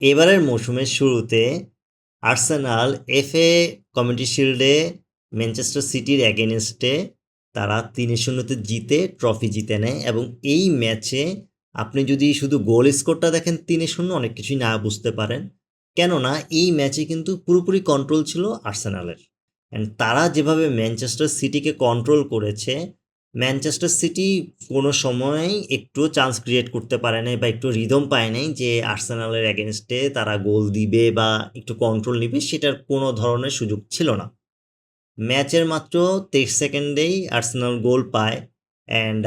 এবারের মৌসুমের শুরুতে আর্সেনাল এফএ কমিউনিটি শিল্ডে ম্যানচেস্টার সিটির এগেনস্টে তারা 3-0 জিতে ট্রফি জিতে নেয় এবং এই ম্যাচে আপনি যদি শুধু গোল স্কোরটা দেখেন 3-0 অনেক কিছুই না বুঝতে পারেন, কেননা এই ম্যাচে কিন্তু পুরোপুরি কন্ট্রোল ছিল আর্সেনালের। অ্যান্ড তারা যেভাবে ম্যানচেস্টার সিটিকে কন্ট্রোল করেছে, ম্যানচেস্টার সিটি কোনো সময়ই একটুও চান্স ক্রিয়েট করতে পারে নাই বা একটু রিদম পায় নাই যে আর্সেনালের এগেনস্টে তারা গোল দিবে বা একটু কন্ট্রোল নিবে, সেটার কোনো ধরনের সুযোগ ছিল না। ম্যাচের মাত্র 23 সেকেন্ডেই আর্সেনাল গোল পায় অ্যান্ড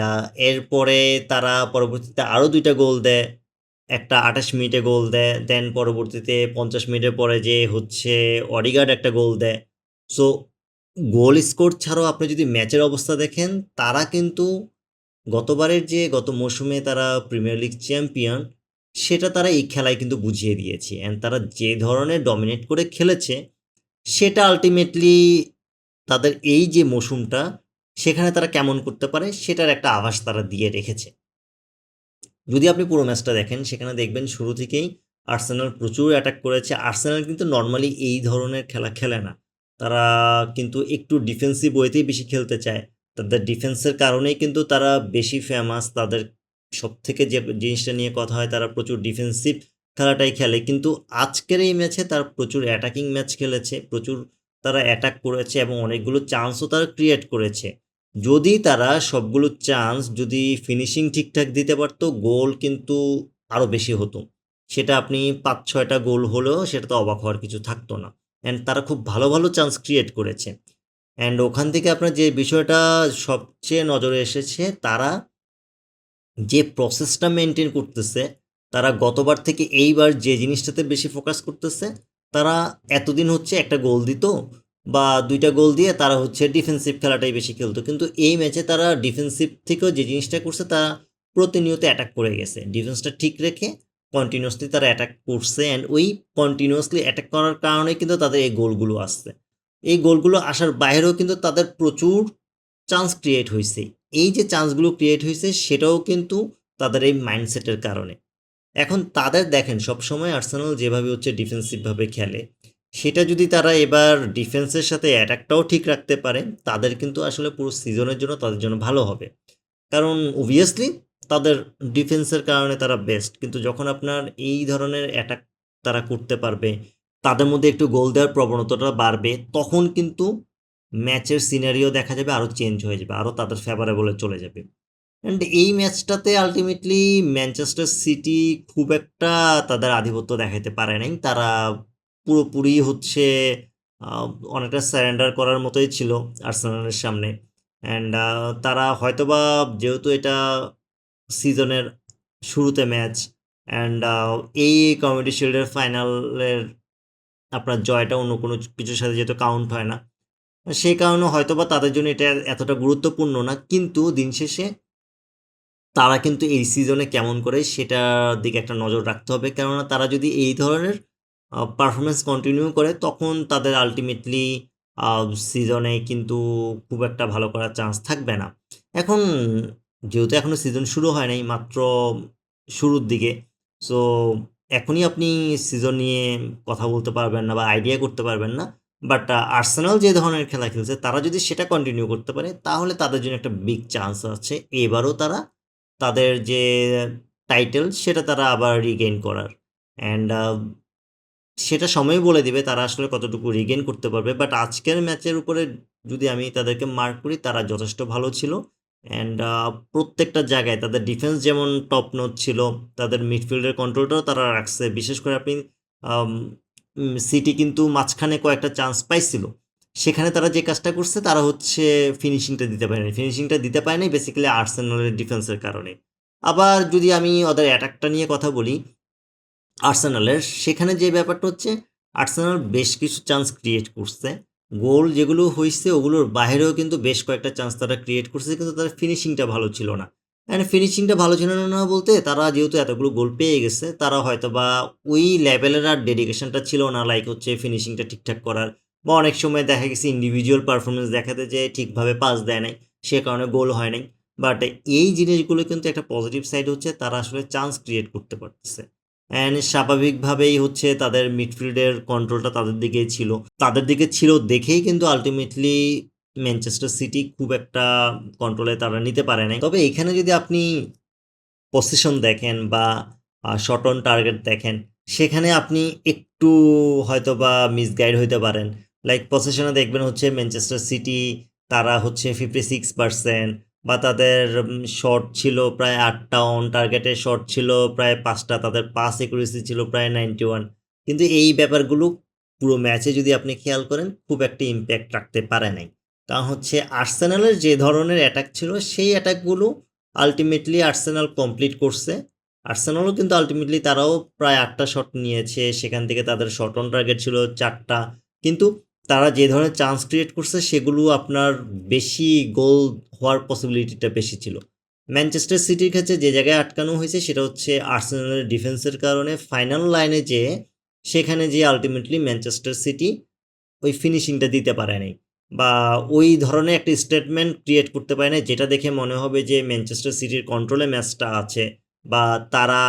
এরপরে তারা পরবর্তীতে আরও 2টা গোল দেয়, একটা 28 মিনিটে গোল দেয়, দেন পরবর্তীতে 50 মিনিটের পরে যে হচ্ছে অডিগার্ড একটা গোল দেয়। সো গোল স্কোর ছাড়াও আপনি যদি ম্যাচের অবস্থা দেখেন, তারা কিন্তু গত মৌসুমে তারা প্রিমিয়ার লিগ চ্যাম্পিয়ন, সেটা তারা এই খেলায় কিন্তু বুঝিয়ে দিয়েছে। অ্যান্ড তারা যে ধরনের ডমিনেট করে খেলেছে, সেটা আলটিমেটলি তাদের এই যে মৌসুমটা, সেখানে তারা কেমন করতে পারে সেটার একটা আভাস তারা দিয়ে রেখেছে। যদি আপনি পুরো ম্যাচটা দেখেন, সেখানে দেখবেন শুরু থেকেই আর্সেনাল প্রচুর অ্যাটাক করেছে। আর্সেনাল কিন্তু নর্মালি এই ধরনের খেলা খেলে না, তারা কিন্তু একটু ডিফেন্সিভ ওয়েতেই বেশি খেলতে চায়। তাদের ডিফেন্সের কারণেই কিন্তু তারা বেশি ফেমাস। তাদের সব থেকে যে জিনিসটা নিয়ে কথা হয়, তারা প্রচুর ডিফেন্সিভ খেলাটাই খেলে। কিন্তু আজকের এই ম্যাচে তারা প্রচুর অ্যাটাকিং ম্যাচ খেলেছে, প্রচুর তারা অ্যাটাক করেছে এবং অনেকগুলো চান্সও তারা ক্রিয়েট করেছে। যদি তারা সবগুলো চান্স যদি ফিনিশিং ঠিকঠাক দিতে পারতো, গোল কিন্তু আরও বেশি হতো। সেটা আপনি 5-6টা গোল হলেও সেটা তো অবাক হওয়ার কিছু থাকতো না। অ্যান্ড তারা খুব ভালো ভালো চান্স ক্রিয়েট করেছে। অ্যান্ড ওখান থেকে আপনার যে বিষয়টা সবচেয়ে নজরে এসেছে, তারা যে প্রসেসটা মেনটেন করতেছে, তারা গতবার থেকে এইবার যে জিনিসটাতে বেশি ফোকাস করতেছে, তারা এতদিন হচ্ছে একটা গোল দিত বা 2টা গোল দিয়ে তারা হচ্ছে ডিফেন্সিভ খেলাটাই বেশি খেলতো, কিন্তু এই ম্যাচে তারা ডিফেন্সিভ থেকেও যে জিনিসটা করছে, তারা প্রতিনিয়ত অ্যাটাক করে গেছে। ডিফেন্সটা ঠিক রেখে কন্টিনিউয়াসলি তারা অ্যাটাক করছে অ্যান্ড ওই কন্টিনিউয়াসলি অ্যাটাক করার কারণে কিন্তু তাদের এই গোলগুলো আসছে। এই গোলগুলো আসার বাইরেও কিন্তু তাদের প্রচুর চান্স ক্রিয়েট হয়েছে। এই যে চান্সগুলো ক্রিয়েট হয়েছে, সেটাও কিন্তু তাদের এই মাইন্ডসেটের কারণে। এখন তাদের দেখেন, সবসময় আর্সেনাল যেভাবে হচ্ছে ডিফেন্সিভভাবে খেলে, সেটা যদি তারা এবার ডিফেন্সের সাথে অ্যাটাকটাও ঠিক রাখতে পারে, তাদের কিন্তু আসলে পুরো সিজনের জন্য তাদের জন্য ভালো হবে। কারণ অবভিয়াসলি তাদের ডিফেন্সের কারণে তারা বেস্ট, কিন্তু যখন আপনার এই ধরনের অ্যাটাক তারা করতে পারবে, তাদের মধ্যে একটু গোল দেওয়ার প্রবণতাটা বাড়বে, তখন কিন্তু ম্যাচের সিনারিও দেখা যাবে আরও চেঞ্জ হয়ে যাবে, আরও তাদের ফেভারেবলে চলে যাবে। অ্যান্ড এই ম্যাচটাতে আলটিমেটলি ম্যানচেস্টার সিটি খুব একটা তাদের আধিপত্য দেখাতে পারে নাই। তারা পুরোপুরি হচ্ছে আহ, অনেকটা স্যারেন্ডার করার মতোই ছিল আর্সেনালের সামনে। অ্যান্ড তারা হয়তোবা, যেহেতু এটা সিজনের শুরুতে ম্যাচ অ্যান্ড এই কমিউনিটি শিল্ডের ফাইনালের আপনার জয়টা অন্য কোনো কিছুর সাথে যেহেতু কাউন্ট হয় না, সেই কারণে হয়তোবা তাদের জন্য এটা এতটা গুরুত্বপূর্ণ না। কিন্তু দিন শেষে তারা কিন্তু এই সিজনে কেমন করে সেটার দিকে একটা নজর রাখতে হবে, কেননা তারা যদি এই ধরনের পারফরমেন্স কন্টিনিউ করে, তখন তাদের আলটিমেটলি সিজনে কিন্তু খুব একটা ভালো করার চান্স থাকবে না। এখন যেহেতু এখনও সিজন শুরু হয় নাই, মাত্র শুরুর দিকে, সো এখনই আপনি সিজন নিয়ে কথা বলতে পারবেন না বা আইডিয়া করতে পারবেন না। বাট আর্সেনাল যে ধরনের খেলা খেলছে, তারা যদি সেটা কন্টিনিউ করতে পারে, তাহলে তাদের জন্য একটা বিগ চান্স আছে এবারও তারা তাদের যে টাইটেল সেটা তারা আবার রিগেইন করার। অ্যান্ড সেটা সময় বলে দিবে তারা আসলে কতটুকু রিগেইন করতে পারবে। বাট আজকের ম্যাচের উপরে যদি আমি তাদেরকে মার্ক করি, তারা যথেষ্ট ভালো ছিল। অ্যান্ড প্রত্যেকটা জায়গায় তাদের ডিফেন্স যেমন টপ নোট ছিল, তাদের মিডফিল্ডের কন্ট্রোলটাও তারা রাখছে। বিশেষ করে আপনি সিটি কিন্তু মাঝখানে কয়েকটা চান্স পাইছিল, সেখানে তারা যে কাজটা করছে, তারা হচ্ছে ফিনিশিংটা দিতে পারেনি। ফিনিশিংটা দিতে পারেনি বেসিক্যালি আর্সেনালের ডিফেন্সের কারণে। আবার যদি আমি ওদের অ্যাটাকটা নিয়ে কথা বলি আর্সেনালের, সেখানে যে ব্যাপারটা হচ্ছে, আর্সেনাল বেশ কিছু চান্স ক্রিয়েট করছে। গোল যেগুলো হয়েছে ওগুলোর বাইরেও কিন্তু বেশ কয়েকটা চান্স তারা ক্রিয়েট করছে, কিন্তু তার ফিনিশিংটা ভালো ছিল না। অ্যান্ড ফিনিশিংটা ভালো ছিল না বলতে, তারা যেহেতু এতগুলো গোল পেয়ে গেছে, তারা হয়তো বা ওই লেভেলের আর ডেডিকেশনটা ছিল না, লাইক হচ্ছে ফিনিশিংটা ঠিকঠাক করার। বা অনেক সময় দেখা গেছে ইন্ডিভিজুয়াল পারফরমেন্স দেখাতে যে ঠিকভাবে পাস দেয় নাই, সে কারণে গোল হয় নাই। বাট এই জিনিসগুলো কিন্তু একটা পজিটিভ সাইড হচ্ছে, তারা আসলে চান্স ক্রিয়েট করতে পারতেছে। অ্যান্ড স্বাভাবিকভাবেই হচ্ছে তাদের মিডফিল্ডের কন্ট্রোলটা তাদের দিকেই ছিল। তাদের দিকে ছিল দেখেই কিন্তু আল্টিমেটলি ম্যানচেস্টার সিটি খুব একটা কন্ট্রোলে তারা নিতে পারে নাই। তবে এখানে যদি আপনি পজিশন দেখেন বা শট অন টার্গেট দেখেন, সেখানে আপনি একটু হয়তোবা মিসগাইড হইতে পারেন। লাইক পজিশনে দেখবেন হচ্ছে ম্যানচেস্টার সিটি তারা হচ্ছে 56%, বা তাদের শট ছিল প্রায় 8টা, অন টার্গেটের শট ছিল প্রায় 5টা, তাদের পাস একুরেসি ছিল প্রায় 91। কিন্তু এই ব্যাপারগুলো পুরো ম্যাচে যদি আপনি খেয়াল করেন খুব একটা ইম্প্যাক্ট রাখতে পারে নাই। কারণ হচ্ছে আর্সেনালের যে ধরনের অ্যাটাক ছিল সেই অ্যাটাকগুলো আলটিমেটলি আর্সেনাল কমপ্লিট করছে। আর্সেনালও কিন্তু আলটিমেটলি তারাও প্রায় 8টা শট নিয়েছে, সেখান থেকে তাদের শট অন টার্গেট ছিল 4টা, কিন্তু তারা যে ধরনের চান্স ক্রিয়েট করছে সেগুলো আপনার বেশি গোল হওয়ার পসিবিলিটিটা বেশি ছিল। ম্যানচেস্টার সিটির ক্ষেত্রে যে জায়গায় আটকানো হয়েছে সেটা হচ্ছে আর্সেনালের ডিফেন্সের কারণে। ফাইনাল লাইনে যে সেখানে যে আলটিমেটলি ম্যানচেস্টার সিটি ওই ফিনিশিংটা দিতে পারে নাই, বা ওই ধরনের একটা স্টেটমেন্ট ক্রিয়েট করতে পারে না যেটা দেখে মনে হবে যে ম্যানচেস্টার সিটির কন্ট্রোলে ম্যাচটা আছে, বা তারা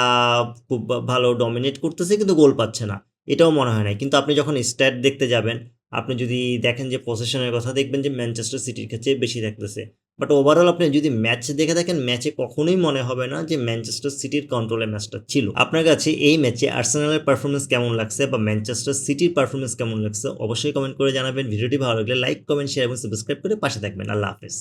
খুব ভালো ডমিনেট করতেছে কিন্তু গোল পাচ্ছে না, এটাও মনে হয় না। কিন্তু আপনি যখন স্ট্যাট দেখতে যাবেন, আপনি যদি দেখেন যে পজিশনের কথা, দেখবেন যে ম্যানচেস্টার সিটির ক্ষেত্রে বেশি থাকতেছে। বাট ওভারঅল আপনি যদি ম্যাচ দেখে থাকেন, ম্যাচে কখনোই মনে হবে না যে ম্যানচেস্টার সিটির কন্ট্রোলে ম্যাচটা ছিল। আপনার কাছে এই ম্যাচে আর্সেনালের পারফরমেন্স কেমন লাগছে বা ম্যানচেস্টার সিটির পারফরমেন্স কেমন লাগছে অবশ্যই কমেন্ট করে জানাবেন। ভিডিওটি ভালো লাগলে লাইক, কমেন্ট, শেয়ার এবং সাবস্ক্রাইব করে পাশে থাকবেন। আল্লাহ হাফেজ।